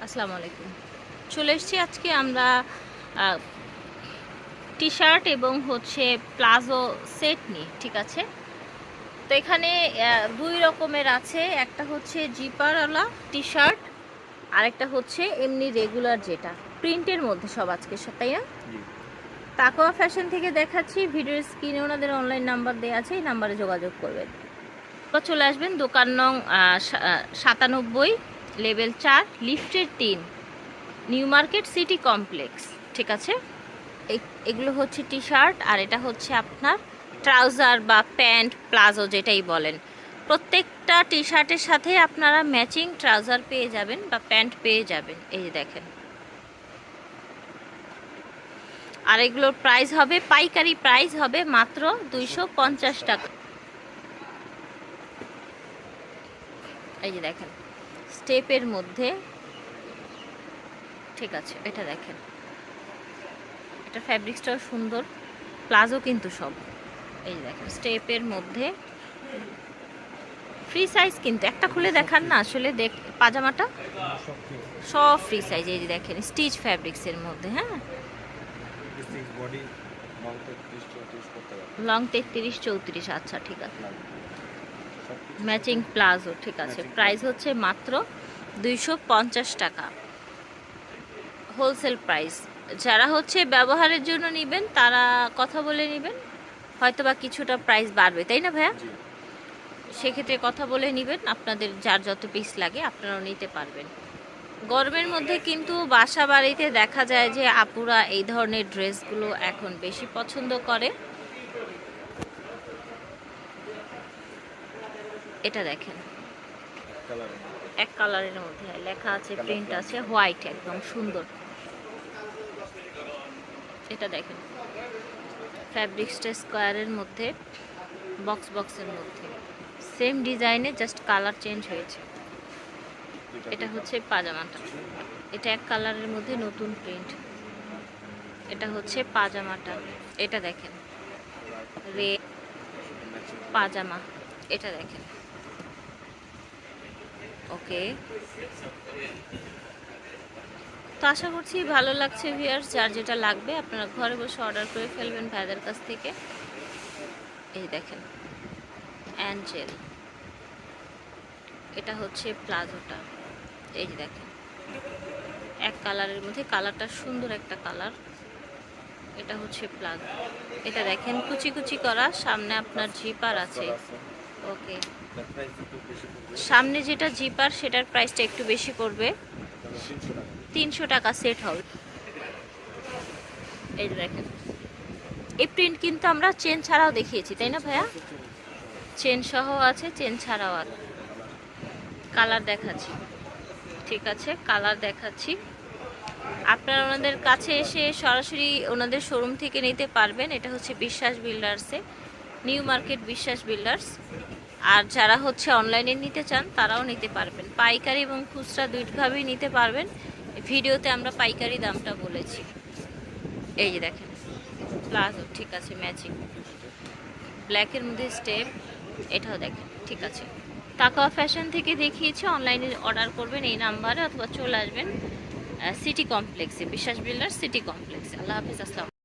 আসসালামু আলাইকুম। চলে এসেছি আজকে আমরা টি শার্ট এবং হচ্ছে প্লাজো সেট নিয়ে, ঠিক আছে। তো এখানে দুই রকমের আছে, একটা হচ্ছে জিপারওয়ালা টি শার্ট, আরেকটা হচ্ছে এমনি রেগুলার যেটা প্রিন্টের মধ্যে সব আজকে, তাই না? তাকওয়া ফ্যাশন থেকে দেখাচ্ছি। ভিডিওর স্ক্রিনে ওনাদের অনলাইন নাম্বার দেওয়া আছে, এই নাম্বারে যোগাযোগ করবেন বা চলে আসবেন। দোকান নং 97, লেভেল 4, লিফটের 3, নিউ মার্কেট সিটি কমপ্লেক্স, ঠিক আছে। এগুলো হচ্ছে টি শার্ট, আর এটা হচ্ছে আপনার ট্রাউজার বা প্যান্ট প্লাজো যেটাই বলেন। প্রত্যেকটা টি শার্টের সাথে আপনারা ম্যাচিং ট্রাউজার পেয়ে যাবেন বা প্যান্ট পেয়ে যাবেন। এই যে দেখেন। আর এগুলোর প্রাইস হবে, পাইকারি প্রাইস হবে মাত্র 250 টাকা। এই যে দেখেন, স্টেপের মধ্যে, ঠিক আছে। এটা দেখেন, এটা ফ্যাব্রিক্সটাও সুন্দর, প্লাজো কিন্তু সব। এই যে দেখেন, স্টেপের মধ্যে ফ্রি সাইজ, কিন্তু একটা খুলে দেখান না আসলে। পাজামাটা সব ফ্রি সাইজ। এই যে দেখেন, স্টিচ ফ্যাব্রিক্সের মধ্যে, হ্যাঁ, লং 33-34, আচ্ছা ঠিক আছে। ম্যাচিং প্লাজো, ঠিক আছে। প্রাইস হচ্ছে মাত্র 250 টাকা, হোলসেল প্রাইস। যারা হচ্ছে ব্যবহারের জন্য নেবেন তারা কথা বলে নেবেন, হয়তো বা কিছুটা প্রাইস বাড়বে, তাই না ভাইয়া? সেক্ষেত্রে কথা বলে নেবেন, আপনাদের যার যত পিস লাগে আপনারাও নিতে পারবেন। গরমের মধ্যে কিন্তু বাসা বাড়িতে দেখা যায় যে আপুরা এই ধরনের ড্রেসগুলো এখন বেশি পছন্দ করে। এটা দেখেন, এক কালারের মধ্যে লেখা আছে, প্রিন্ট আছে, হোয়াইট, একদম সুন্দর। এটা দেখেন, ফ্যাব্রিক্সটা স্কোয়ারের মধ্যে, বক্সের মধ্যে, সেম ডিজাইনে, জাস্ট কালার চেঞ্জ হয়েছে। এটা হচ্ছে পাজামাটা, এটা এক কালারের মধ্যে নতুন প্রিন্ট। এটা হচ্ছে পাজামাটা, এটা দেখেন, রেড পাজামা, এটা দেখেন। ওকে, তো আশা করছি ভালো লাগছে ভিউয়ার্স। যার যেটা লাগবে আপনারা ঘরে বসে অর্ডার করে ফেলবেন ভাইদের কাছ থেকে। এই দেখেন, অ্যাঞ্জেল, এটা হচ্ছে প্লাজোটা। এই যে দেখেন, এক কালারের মধ্যে, কালারটা সুন্দর একটা কালার। এটা হচ্ছে প্লাজো। এটা দেখেন, কুচি কুচি করা, সামনে আপনার জিপার আছে। ওকে, সামনে যেটা জিপার সেটার প্রাইসটা একটু বেশি পড়বে, 300 টাকা সেট হবে। এই দেখেন, এই প্রিন্ট কিন্তু আমরা চেন ছাড়াও দেখিয়েছি, তাই না ভাইয়া? চেন সহ আছে, চেন ছাড়াও আছে। কালার দেখাচ্ছি, ঠিক আছে, কালার দেখাচ্ছি। আপনারা ওনাদের কাছে এসে সরাসরি ওনাদের শোরুম থেকে নিতে পারবেন। এটা হচ্ছে বিশ্বাস বিল্ডার্সে, নিউ মার্কেট বিশ্বাস বিল্ডার্স। আর যারা হচ্ছে অনলাইনে নিতে চান তারাও নিতে পারবেন, পাইকারি এবং খুচরা দুইভাবেই নিতে পারবেন। ভিডিওতে আমরা পাইকারি দামটা বলেছি। এই যে দেখেন, প্লাজো, ঠিক আছে, ম্যাচিং ব্ল্যাকের মধ্যে স্টেপ, এটাও দেখেন, ঠিক আছে। তাকওয়া ফ্যাশন থেকে দেখিয়েছি, অনলাইনে অর্ডার করবেন এই নাম্বারে, অথবা চলে আসবেন সিটি কমপ্লেক্সে, বিশ্বাস বিল্ডার্স সিটি কমপ্লেক্সে। আল্লাহ হাফিজ, আসসালাম।